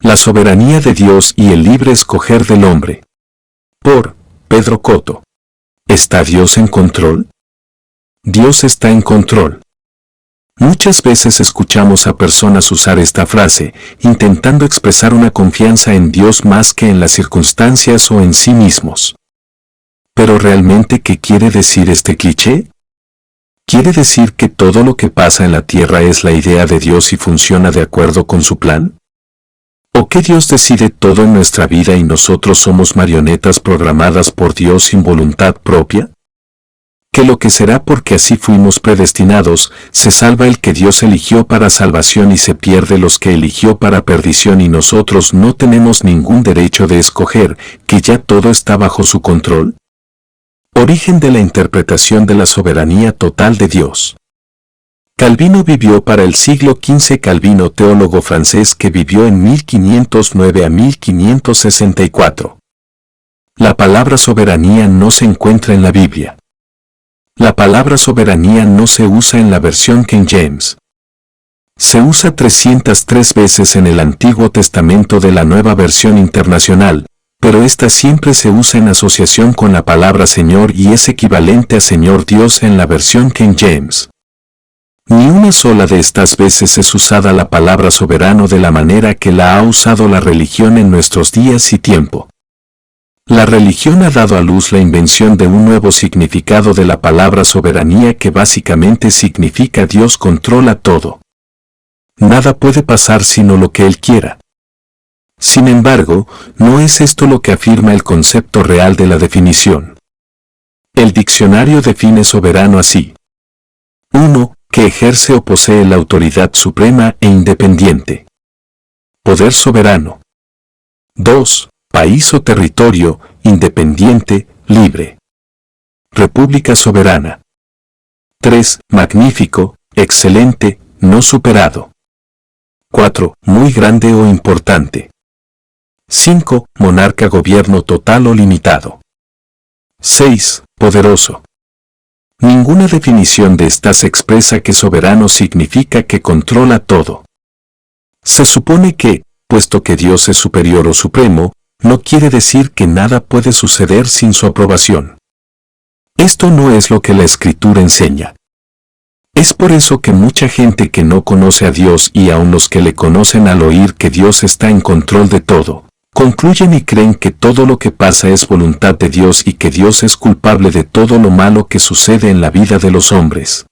La soberanía de Dios y el libre escoger del hombre. Por Pedro Cotto. ¿Está Dios en control? Dios está en control. Muchas veces escuchamos a personas usar esta frase, intentando expresar una confianza en Dios más que en las circunstancias o en sí mismos. ¿Pero realmente qué quiere decir este cliché? ¿Quiere decir que todo lo que pasa en la tierra es la idea de Dios y funciona de acuerdo con su plan? ¿O que Dios decide todo en nuestra vida y nosotros somos marionetas programadas por Dios sin voluntad propia? ¿Que lo que será porque así fuimos predestinados, se salva el que Dios eligió para salvación y se pierde los que eligió para perdición y nosotros no tenemos ningún derecho de escoger, que ya todo está bajo su control? Origen de la interpretación de la soberanía total de Dios. Calvino vivió para el siglo XV. Calvino, teólogo francés que vivió en 1509 a 1564. La palabra soberanía no se encuentra en la Biblia. La palabra soberanía no se usa en la versión King James. Se usa 303 veces en el Antiguo Testamento de la Nueva Versión Internacional, pero esta siempre se usa en asociación con la palabra Señor y es equivalente a Señor Dios en la versión King James. Ni una sola de estas veces es usada la palabra soberano de la manera que la ha usado la religión en nuestros días y tiempo. La religión ha dado a luz la invención de un nuevo significado de la palabra soberanía que básicamente significa Dios controla todo. Nada puede pasar sino lo que Él quiera. Sin embargo, no es esto lo que afirma el concepto real de la definición. El diccionario define soberano así. 1. Que ejerce o posee la autoridad suprema e independiente. Poder soberano. 2. País o territorio, independiente, libre. República soberana. 3. Magnífico, excelente, no superado. 4. Muy grande o importante. 5. Monarca, gobierno total o limitado. 6. Poderoso. Ninguna definición de estas expresa que soberano significa que controla todo. Se supone que, puesto que Dios es superior o supremo, no quiere decir que nada puede suceder sin su aprobación. Esto no es lo que la Escritura enseña. Es por eso que mucha gente que no conoce a Dios y aun los que le conocen al oír que Dios está en control de todo, concluyen y creen que todo lo que pasa es voluntad de Dios y que Dios es culpable de todo lo malo que sucede en la vida de los hombres.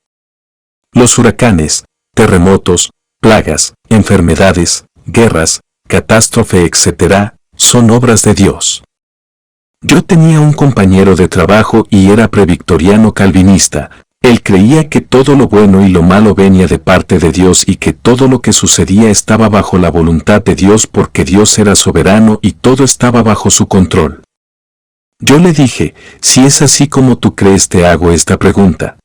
Los huracanes, terremotos, plagas, enfermedades, guerras, catástrofe, etc., son obras de Dios. Yo tenía un compañero de trabajo y era previctoriano calvinista. Él creía que todo lo bueno y lo malo venía de parte de Dios y que todo lo que sucedía estaba bajo la voluntad de Dios porque Dios era soberano y todo estaba bajo su control. Yo le dije, si es así como tú crees, te hago esta pregunta.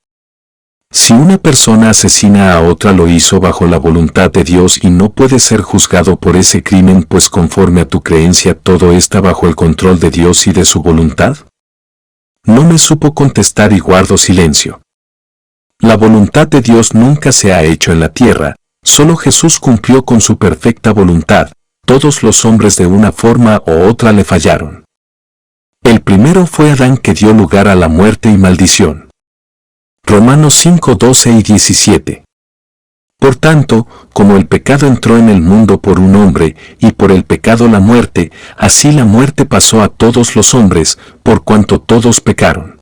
Si una persona asesina a otra, lo hizo bajo la voluntad de Dios y no puede ser juzgado por ese crimen, pues conforme a tu creencia todo está bajo el control de Dios y de su voluntad. No me supo contestar y guardó silencio. La voluntad de Dios nunca se ha hecho en la tierra, solo Jesús cumplió con su perfecta voluntad, todos los hombres de una forma u otra le fallaron. El primero fue Adán, que dio lugar a la muerte y maldición. Romanos 5, 12 y 17. Por tanto, como el pecado entró en el mundo por un hombre, y por el pecado la muerte, así la muerte pasó a todos los hombres, por cuanto todos pecaron.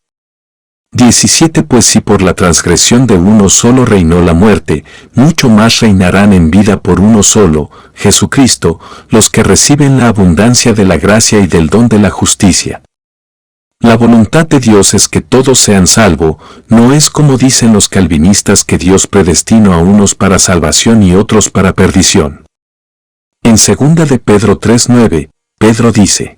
17. Pues si por la transgresión de uno solo reinó la muerte, mucho más reinarán en vida por uno solo, Jesucristo, los que reciben la abundancia de la gracia y del don de la justicia. La voluntad de Dios es que todos sean salvos, no es como dicen los calvinistas que Dios predestinó a unos para salvación y otros para perdición. En 2 de Pedro 3:9, Pedro dice: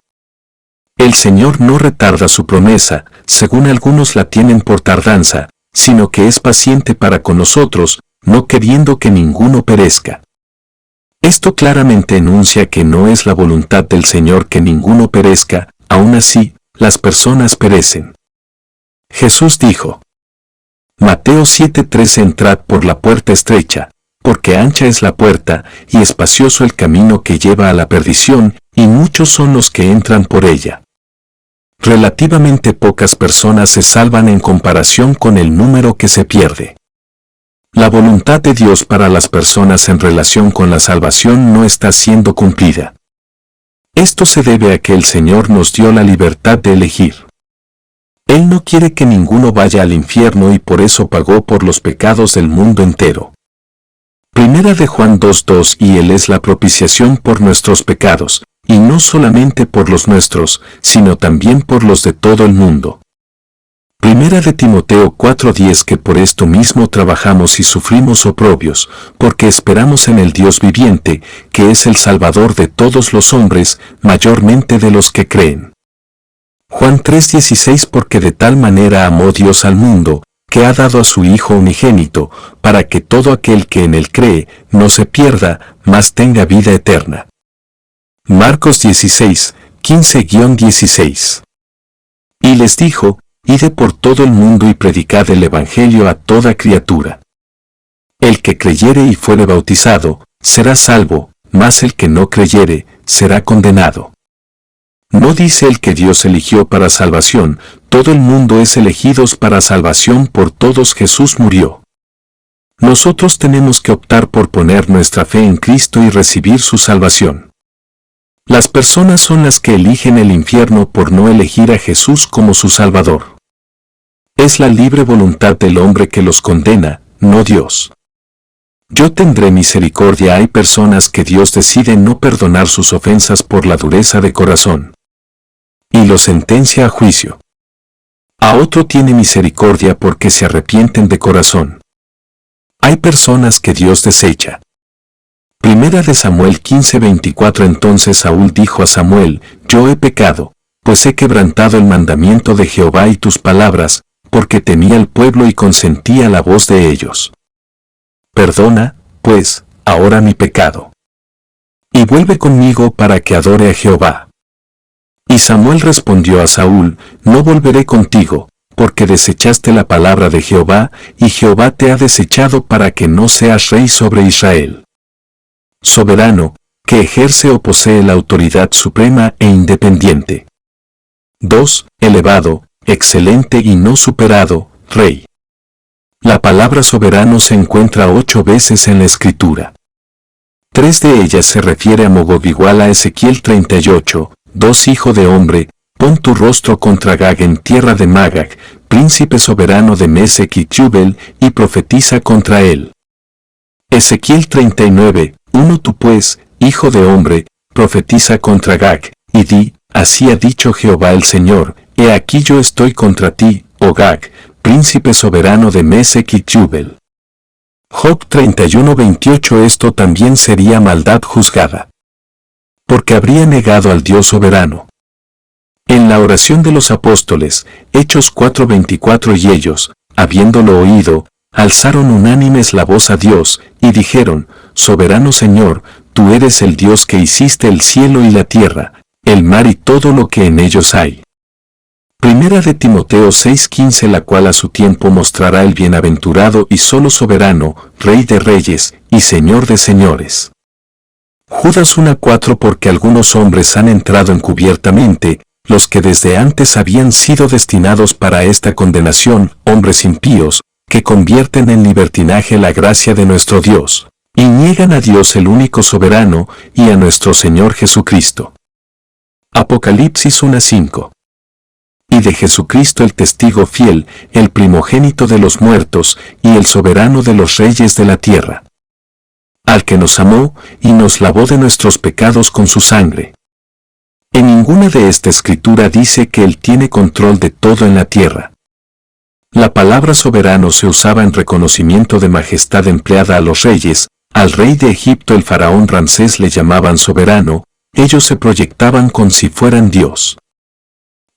El Señor no retarda su promesa, según algunos la tienen por tardanza, sino que es paciente para con nosotros, no queriendo que ninguno perezca. Esto claramente enuncia que no es la voluntad del Señor que ninguno perezca, aún así, las personas perecen. Jesús dijo, Mateo 7:13: Entrad por la puerta estrecha, porque ancha es la puerta, y espacioso el camino que lleva a la perdición, y muchos son los que entran por ella. Relativamente pocas personas se salvan en comparación con el número que se pierde. La voluntad de Dios para las personas en relación con la salvación no está siendo cumplida. Esto se debe a que el Señor nos dio la libertad de elegir. Él no quiere que ninguno vaya al infierno y por eso pagó por los pecados del mundo entero. Primera de Juan 2:2 y Él es la propiciación por nuestros pecados, y no solamente por los nuestros, sino también por los de todo el mundo. Primera de Timoteo 4:10 que por esto mismo trabajamos y sufrimos oprobios, porque esperamos en el Dios viviente, que es el Salvador de todos los hombres, mayormente de los que creen. Juan 3:16 porque de tal manera amó Dios al mundo, que ha dado a su Hijo unigénito, para que todo aquel que en él cree, no se pierda, mas tenga vida eterna. Marcos 16:15-16. Y les dijo, id por todo el mundo y predicad el Evangelio a toda criatura. El que creyere y fuere bautizado, será salvo, mas el que no creyere, será condenado. No dice el que Dios eligió para salvación, todo el mundo es elegidos para salvación, por todos Jesús murió. Nosotros tenemos que optar por poner nuestra fe en Cristo y recibir su salvación. Las personas son las que eligen el infierno por no elegir a Jesús como su Salvador. Es la libre voluntad del hombre que los condena, no Dios. Yo tendré misericordia. Hay personas que Dios decide no perdonar sus ofensas por la dureza de corazón. Y los sentencia a juicio. A otro tiene misericordia porque se arrepienten de corazón. Hay personas que Dios desecha. Primera de Samuel 15:24 Entonces Saúl dijo a Samuel, yo he pecado, pues he quebrantado el mandamiento de Jehová y tus palabras, porque temía al pueblo y consentía la voz de ellos. Perdona, pues, ahora mi pecado. Y vuelve conmigo para que adore a Jehová. Y Samuel respondió a Saúl, no volveré contigo, porque desechaste la palabra de Jehová, y Jehová te ha desechado para que no seas rey sobre Israel. Soberano, que ejerce o posee la autoridad suprema e independiente. 2. Elevado, excelente y no superado, rey. La palabra soberano se encuentra 8 veces en la Escritura. 3 de ellas se refiere a Mogog igual a Ezequiel 38, 2 Hijo de hombre, pon tu rostro contra Gag en tierra de Magag, príncipe soberano de Mesec y Tubel, y profetiza contra él. Ezequiel 39, 1 Tú pues, hijo de hombre, profetiza contra Gag, y di, así ha dicho Jehová el Señor, he aquí yo estoy contra ti, oh Gag, príncipe soberano de Mesec y Tubel. Job 31:28 Esto también sería maldad juzgada. Porque habría negado al Dios soberano. En la oración de los apóstoles, Hechos 4:24 y ellos, habiéndolo oído, alzaron unánimes la voz a Dios, y dijeron, Soberano Señor, tú eres el Dios que hiciste el cielo y la tierra, el mar y todo lo que en ellos hay. Primera de Timoteo 6:15 la cual a su tiempo mostrará el bienaventurado y solo soberano, Rey de reyes, y Señor de señores. Judas 1:4 Porque algunos hombres han entrado encubiertamente, los que desde antes habían sido destinados para esta condenación, hombres impíos, que convierten en libertinaje la gracia de nuestro Dios, y niegan a Dios el único soberano, y a nuestro Señor Jesucristo. Apocalipsis 1:5. Y de Jesucristo el testigo fiel, el primogénito de los muertos, y el soberano de los reyes de la tierra. Al que nos amó, y nos lavó de nuestros pecados con su sangre. En ninguna de esta escritura dice que Él tiene control de todo en la tierra. La palabra soberano se usaba en reconocimiento de majestad empleada a los reyes, al rey de Egipto el faraón Ramsés le llamaban soberano, ellos se proyectaban como si fueran Dios.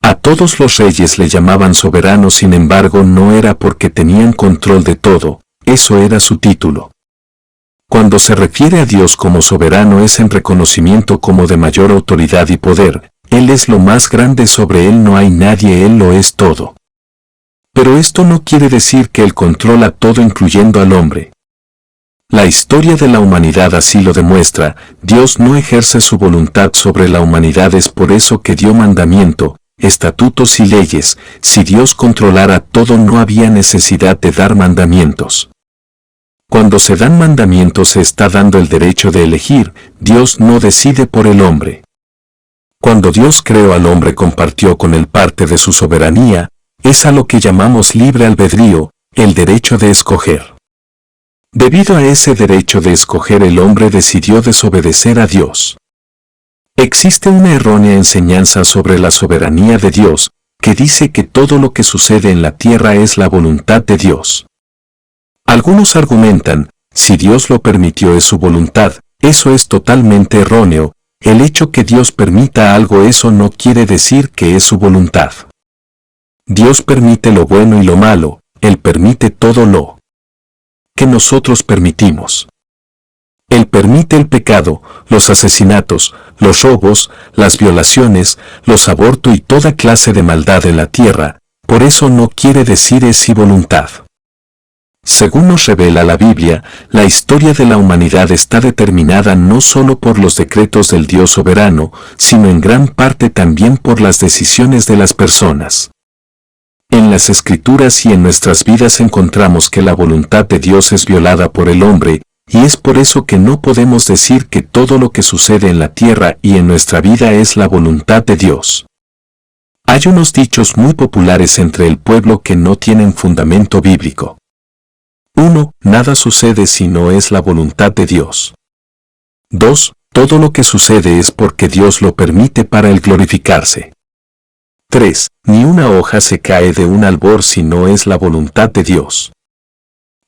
A todos los reyes le llamaban soberano, sin embargo no era porque tenían control de todo, eso era su título. Cuando se refiere a Dios como soberano es en reconocimiento como de mayor autoridad y poder, Él es lo más grande, sobre Él no hay nadie, Él lo es todo. Pero esto no quiere decir que Él controla todo incluyendo al hombre. La historia de la humanidad así lo demuestra. Dios no ejerce su voluntad sobre la humanidad, es por eso que dio mandamiento, estatutos y leyes. Si Dios controlara todo, no había necesidad de dar mandamientos. Cuando se dan mandamientos se está dando el derecho de elegir. Dios no decide por el hombre. Cuando Dios creó al hombre, compartió con él parte de su soberanía. Es a lo que llamamos libre albedrío, el derecho de escoger. Debido a ese derecho de escoger, el hombre decidió desobedecer a Dios. Existe una errónea enseñanza sobre la soberanía de Dios, que dice que todo lo que sucede en la tierra es la voluntad de Dios. Algunos argumentan, si Dios lo permitió es su voluntad. Eso es totalmente erróneo. El hecho que Dios permita algo, eso no quiere decir que es su voluntad. Dios permite lo bueno y lo malo. Él permite todo lo que nosotros permitimos. Él permite el pecado, los asesinatos, los robos, las violaciones, los abortos y toda clase de maldad en la tierra. Por eso no quiere decir es su voluntad. Según nos revela la Biblia, la historia de la humanidad está determinada no solo por los decretos del Dios soberano, sino en gran parte también por las decisiones de las personas. En las Escrituras y en nuestras vidas encontramos que la voluntad de Dios es violada por el hombre, y es por eso que no podemos decir que todo lo que sucede en la tierra y en nuestra vida es la voluntad de Dios. Hay unos dichos muy populares entre el pueblo que no tienen fundamento bíblico. 1. Nada sucede si no es la voluntad de Dios. 2. Todo lo que sucede es porque Dios lo permite para el glorificarse. 3. Ni una hoja se cae de un árbol si no es la voluntad de Dios.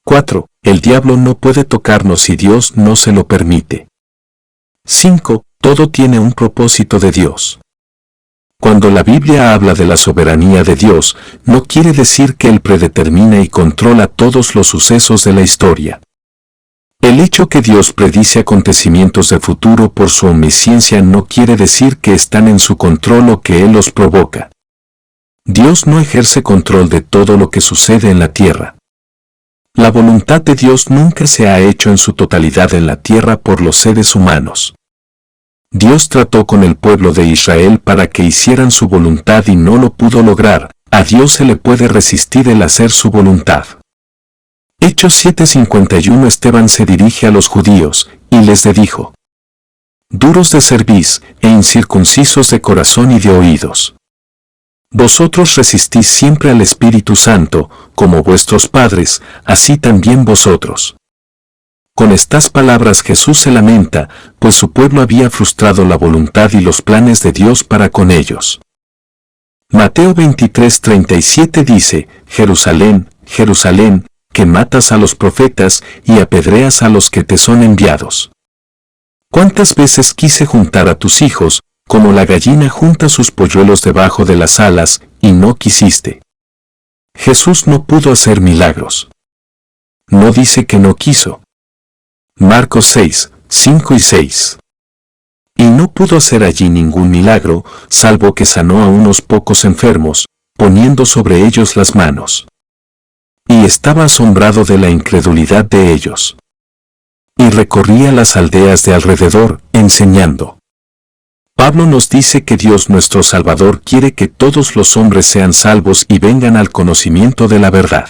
4. El diablo no puede tocarnos si Dios no se lo permite. 5. Todo tiene un propósito de Dios. Cuando la Biblia habla de la soberanía de Dios, no quiere decir que Él predetermina y controla todos los sucesos de la historia. El hecho que Dios predice acontecimientos de futuro por su omnisciencia no quiere decir que están en su control o que Él los provoca. Dios no ejerce control de todo lo que sucede en la tierra. La voluntad de Dios nunca se ha hecho en su totalidad en la tierra por los seres humanos. Dios trató con el pueblo de Israel para que hicieran su voluntad y no lo pudo lograr. A Dios se le puede resistir el hacer su voluntad. Hechos 7:51. Esteban se dirige a los judíos, y les dijo: duros de cerviz, e incircuncisos de corazón y de oídos. Vosotros resistís siempre al Espíritu Santo, como vuestros padres, así también vosotros. Con estas palabras Jesús se lamenta, pues su pueblo había frustrado la voluntad y los planes de Dios para con ellos. Mateo 23:37 dice: Jerusalén, Jerusalén, que matas a los profetas y apedreas a los que te son enviados. ¿Cuántas veces quise juntar a tus hijos, como la gallina junta sus polluelos debajo de las alas, y no quisiste? Jesús no pudo hacer milagros. No dice que no quiso. Marcos 6:5 y 6. Y no pudo hacer allí ningún milagro, salvo que sanó a unos pocos enfermos, poniendo sobre ellos las manos. Y estaba asombrado de la incredulidad de ellos. Y recorría las aldeas de alrededor, enseñando. Pablo nos dice que Dios nuestro Salvador quiere que todos los hombres sean salvos y vengan al conocimiento de la verdad.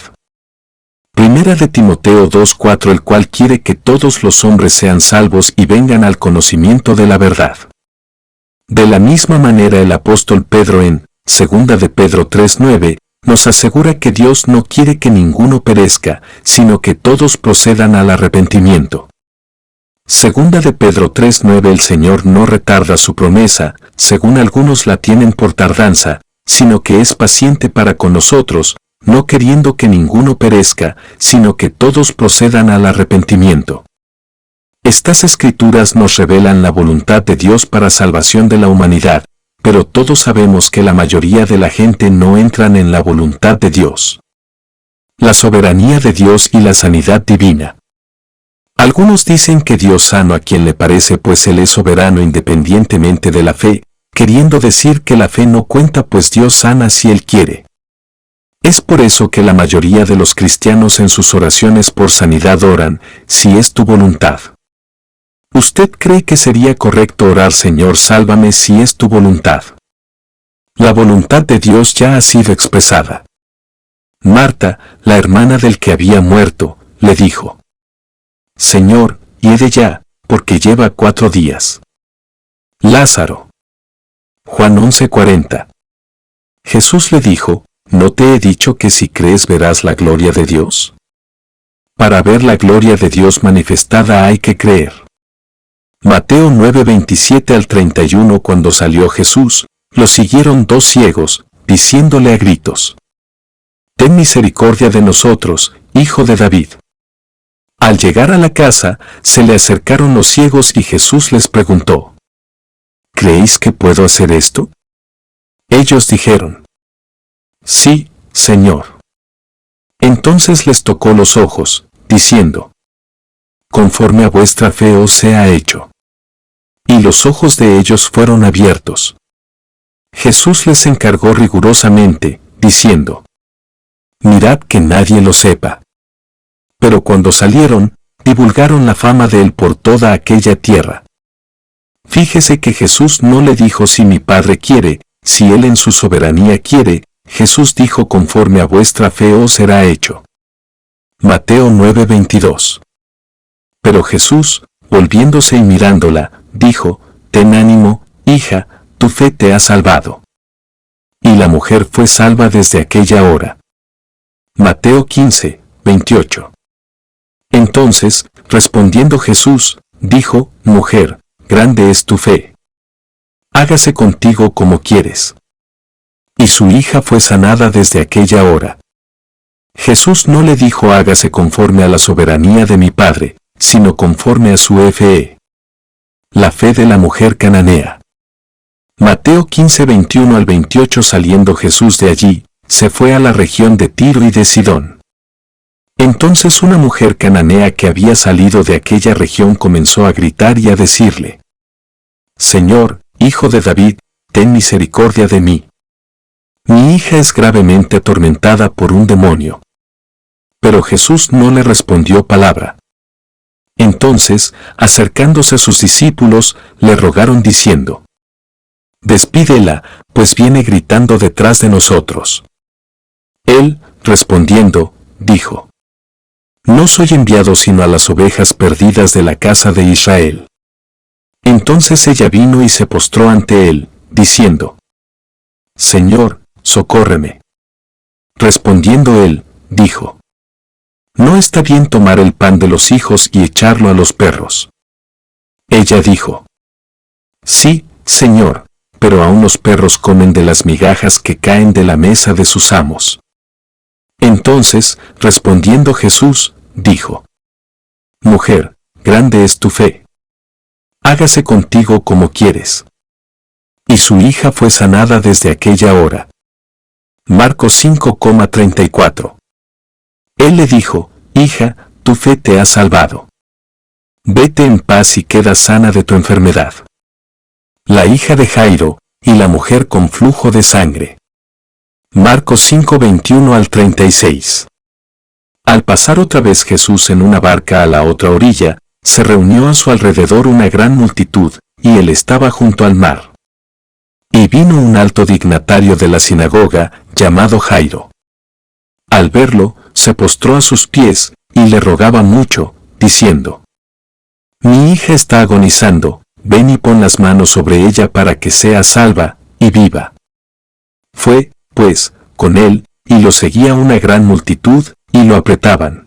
Primera de Timoteo 2:4, el cual quiere que todos los hombres sean salvos y vengan al conocimiento de la verdad. De la misma manera el apóstol Pedro en Segunda de Pedro 3:9 nos asegura que Dios no quiere que ninguno perezca, sino que todos procedan al arrepentimiento. Segunda de Pedro 3:9. El Señor no retarda su promesa, según algunos la tienen por tardanza, sino que es paciente para con nosotros, no queriendo que ninguno perezca, sino que todos procedan al arrepentimiento. Estas escrituras nos revelan la voluntad de Dios para salvación de la humanidad, pero todos sabemos que la mayoría de la gente no entran en la voluntad de Dios. La soberanía de Dios y la sanidad divina. Algunos dicen que Dios sana a quien le parece, pues Él es soberano independientemente de la fe, queriendo decir que la fe no cuenta, pues Dios sana si Él quiere. Es por eso que la mayoría de los cristianos en sus oraciones por sanidad oran, si es tu voluntad. ¿Usted cree que sería correcto orar Señor sálvame si es tu voluntad? La voluntad de Dios ya ha sido expresada. Marta, la hermana del que había muerto, le dijo: Señor, hiede ya, porque lleva 4 días. Lázaro. Juan 11:40. Jesús le dijo: ¿No te he dicho que si crees verás la gloria de Dios? Para ver la gloria de Dios manifestada hay que creer. Mateo 9:27 al 31. Cuando salió Jesús, lo siguieron 2 ciegos, diciéndole a gritos: Ten misericordia de nosotros, Hijo de David. Al llegar a la casa, se le acercaron los ciegos y Jesús les preguntó: ¿Creéis que puedo hacer esto? Ellos dijeron: Sí, Señor. Entonces les tocó los ojos, diciendo: Conforme a vuestra fe os sea hecho. Y los ojos de ellos fueron abiertos. Jesús les encargó rigurosamente, diciendo: Mirad que nadie lo sepa. Pero cuando salieron, divulgaron la fama de él por toda aquella tierra. Fíjese que Jesús no le dijo si mi Padre quiere, si él en su soberanía quiere. Jesús dijo: conforme a vuestra fe os será hecho. Mateo 9:22. Pero Jesús, volviéndose y mirándola, dijo: Ten ánimo, hija, tu fe te ha salvado. Y la mujer fue salva desde aquella hora. Mateo 15:28. Entonces, respondiendo Jesús, dijo: Mujer, grande es tu fe. Hágase contigo como quieres. Y su hija fue sanada desde aquella hora. Jesús no le dijo: hágase conforme a la soberanía de mi Padre, sino conforme a su fe. La fe de la mujer cananea. Mateo 15:21 al 28. Saliendo Jesús de allí, se fue a la región de Tiro y de Sidón. Entonces una mujer cananea que había salido de aquella región comenzó a gritar y a decirle: Señor, Hijo de David, ten misericordia de mí. Mi hija es gravemente atormentada por un demonio. Pero Jesús no le respondió palabra. Entonces, acercándose a sus discípulos, le rogaron diciendo: Despídela, pues viene gritando detrás de nosotros. Él, respondiendo, dijo: No soy enviado sino a las ovejas perdidas de la casa de Israel. Entonces ella vino y se postró ante él, diciendo: Señor, socórreme. Respondiendo él, dijo: No está bien tomar el pan de los hijos y echarlo a los perros. Ella dijo: Sí, Señor, pero aún los perros comen de las migajas que caen de la mesa de sus amos. Entonces, respondiendo Jesús, dijo: Mujer, grande es tu fe. Hágase contigo como quieres. Y su hija fue sanada desde aquella hora. Marcos 5:34. Él le dijo: Hija, tu fe te ha salvado. Vete en paz y queda sana de tu enfermedad. La hija de Jairo, y la mujer con flujo de sangre. Marcos 5:21 al 36. Al pasar otra vez Jesús en una barca a la otra orilla, se reunió a su alrededor una gran multitud, y él estaba junto al mar. Y vino un alto dignatario de la sinagoga, llamado Jairo. Al verlo, se postró a sus pies, y le rogaba mucho, diciendo: Mi hija está agonizando, ven y pon las manos sobre ella para que sea salva, y viva. Fue, pues, con él, y lo seguía una gran multitud, y lo apretaban.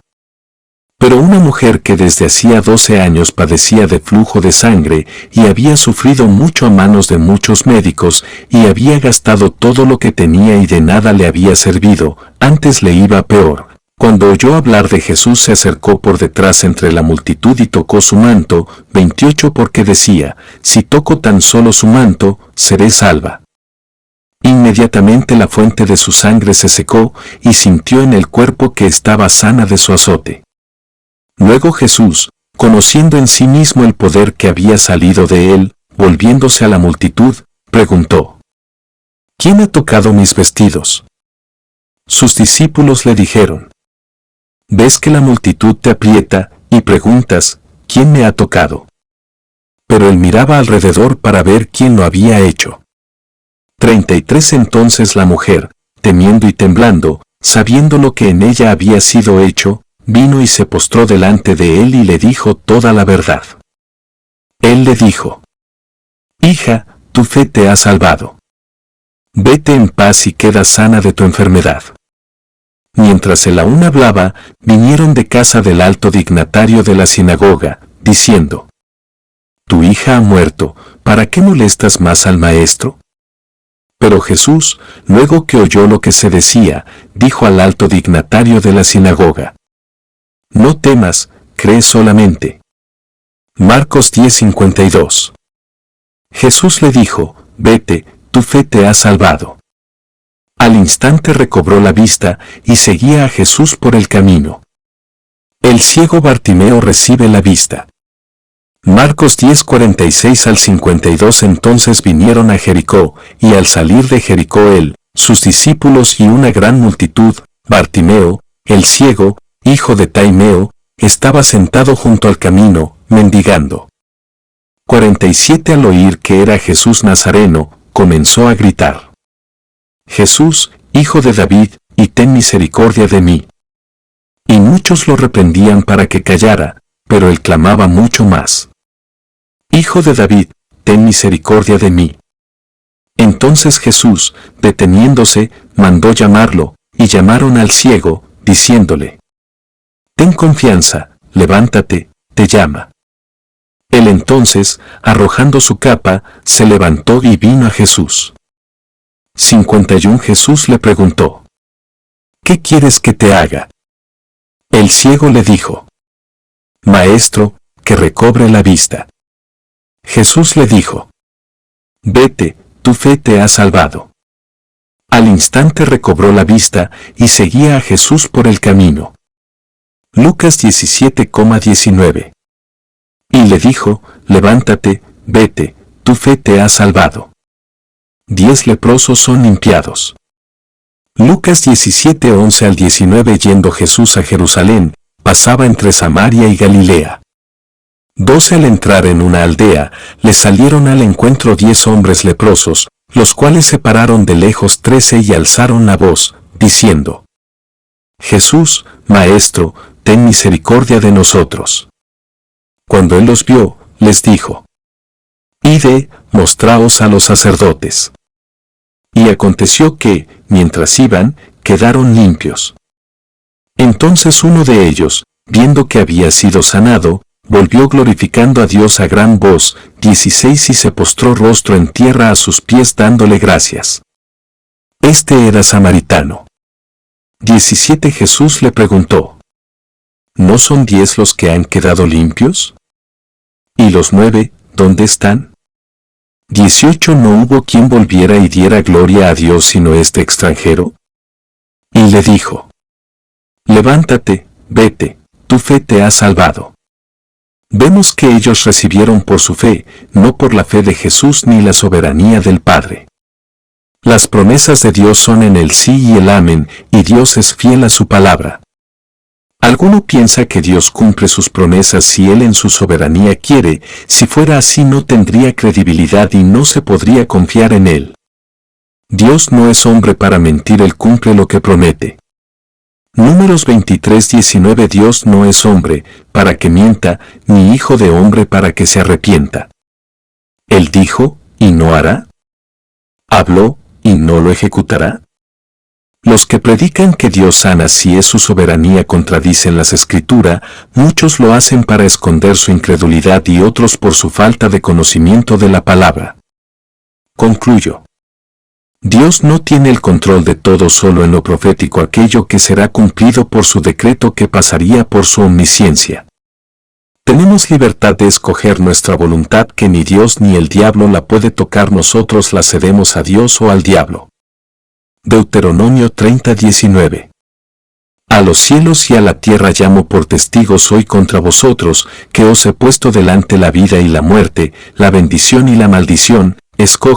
Pero una mujer que desde hacía 12 años padecía de flujo de sangre, y había sufrido mucho a manos de muchos médicos, y había gastado todo lo que tenía y de nada le había servido, antes le iba peor. Cuando oyó hablar de Jesús se acercó por detrás entre la multitud y tocó su manto, 28 porque decía: Si toco tan solo su manto, seré salva. Inmediatamente la fuente de su sangre se secó, y sintió en el cuerpo que estaba sana de su azote. Luego Jesús, conociendo en sí mismo el poder que había salido de él, volviéndose a la multitud, preguntó: ¿Quién ha tocado mis vestidos? Sus discípulos le dijeron: «Ves que la multitud te aprieta, y preguntas, ¿quién me ha tocado?». Pero él miraba alrededor para ver quién lo había hecho. 33 Entonces la mujer, temiendo y temblando, sabiendo lo que en ella había sido hecho, vino y se postró delante de él y le dijo toda la verdad. Él le dijo: «Hija, tu fe te ha salvado. Vete en paz y queda sana de tu enfermedad». Mientras él aún hablaba, vinieron de casa del alto dignatario de la sinagoga, diciendo: «Tu hija ha muerto, ¿para qué molestas más al maestro?». Pero Jesús, luego que oyó lo que se decía, dijo al alto dignatario de la sinagoga: «No temas, cree solamente». Marcos 10:52. Jesús le dijo: «Vete, tu fe te ha salvado». Al instante recobró la vista y seguía a Jesús por el camino. El ciego Bartimeo recibe la vista. Marcos 10:46 al 52. Entonces vinieron a Jericó, y al salir de Jericó él, sus discípulos y una gran multitud, Bartimeo, el ciego, hijo de Taimeo, estaba sentado junto al camino, mendigando. 47 Al oír que era Jesús Nazareno, comenzó a gritar: «Jesús, hijo de David, y ten misericordia de mí». Y muchos lo reprendían para que callara, pero él clamaba mucho más: «Hijo de David, ten misericordia de mí». Entonces Jesús, deteniéndose, mandó llamarlo, y llamaron al ciego, diciéndole: «Ten confianza, levántate, te llama». Él entonces, arrojando su capa, se levantó y vino a Jesús. 51 Jesús le preguntó: «¿Qué quieres que te haga?». El ciego le dijo: «Maestro, que recobre la vista». Jesús le dijo: «Vete, tu fe te ha salvado». Al instante recobró la vista y seguía a Jesús por el camino. Lucas 17,19. Y le dijo: «Levántate, vete, tu fe te ha salvado». 10 leprosos son limpiados. Lucas 17:11 al 19. Yendo Jesús a Jerusalén, pasaba entre Samaria y Galilea. 12 Al entrar en una aldea, le salieron al encuentro 10 hombres leprosos, los cuales se pararon de lejos 13 y alzaron la voz, diciendo: «Jesús, Maestro, ten misericordia de nosotros». Cuando él los vio, les dijo: «Id, mostraos a los sacerdotes». Y aconteció que, mientras iban, quedaron limpios. Entonces uno de ellos, viendo que había sido sanado, volvió glorificando a Dios a gran voz, 16 y se postró rostro en tierra a sus pies dándole gracias. Este era samaritano. 17 Jesús le preguntó: ¿No son 10 los que han quedado limpios? ¿Y los 9, dónde están? 18 ¿No hubo quien volviera y diera gloria a Dios sino este extranjero? Y le dijo: Levántate, vete, tu fe te ha salvado. Vemos que ellos recibieron por su fe, no por la fe de Jesús ni la soberanía del Padre. Las promesas de Dios son en el sí y el amén, y Dios es fiel a su palabra. ¿Alguno piensa que Dios cumple sus promesas si Él en su soberanía quiere? Si fuera así no tendría credibilidad y no se podría confiar en Él. Dios no es hombre para mentir, Él cumple lo que promete. Números 23:19 Dios no es hombre, para que mienta, ni hijo de hombre para que se arrepienta. Él dijo, ¿y no hará? ¿Habló, y no lo ejecutará? Los que predican que Dios sana si es su soberanía contradicen las Escrituras, muchos lo hacen para esconder su incredulidad y otros por su falta de conocimiento de la palabra. Concluyo. Dios no tiene el control de todo, solo en lo profético aquello que será cumplido por su decreto que pasaría por su omnisciencia. Tenemos libertad de escoger nuestra voluntad, que ni Dios ni el diablo la puede tocar, nosotros la cedemos a Dios o al diablo. Deuteronomio 30:19. A los cielos y a la tierra llamo por testigos hoy contra vosotros, que os he puesto delante la vida y la muerte, la bendición y la maldición, escoge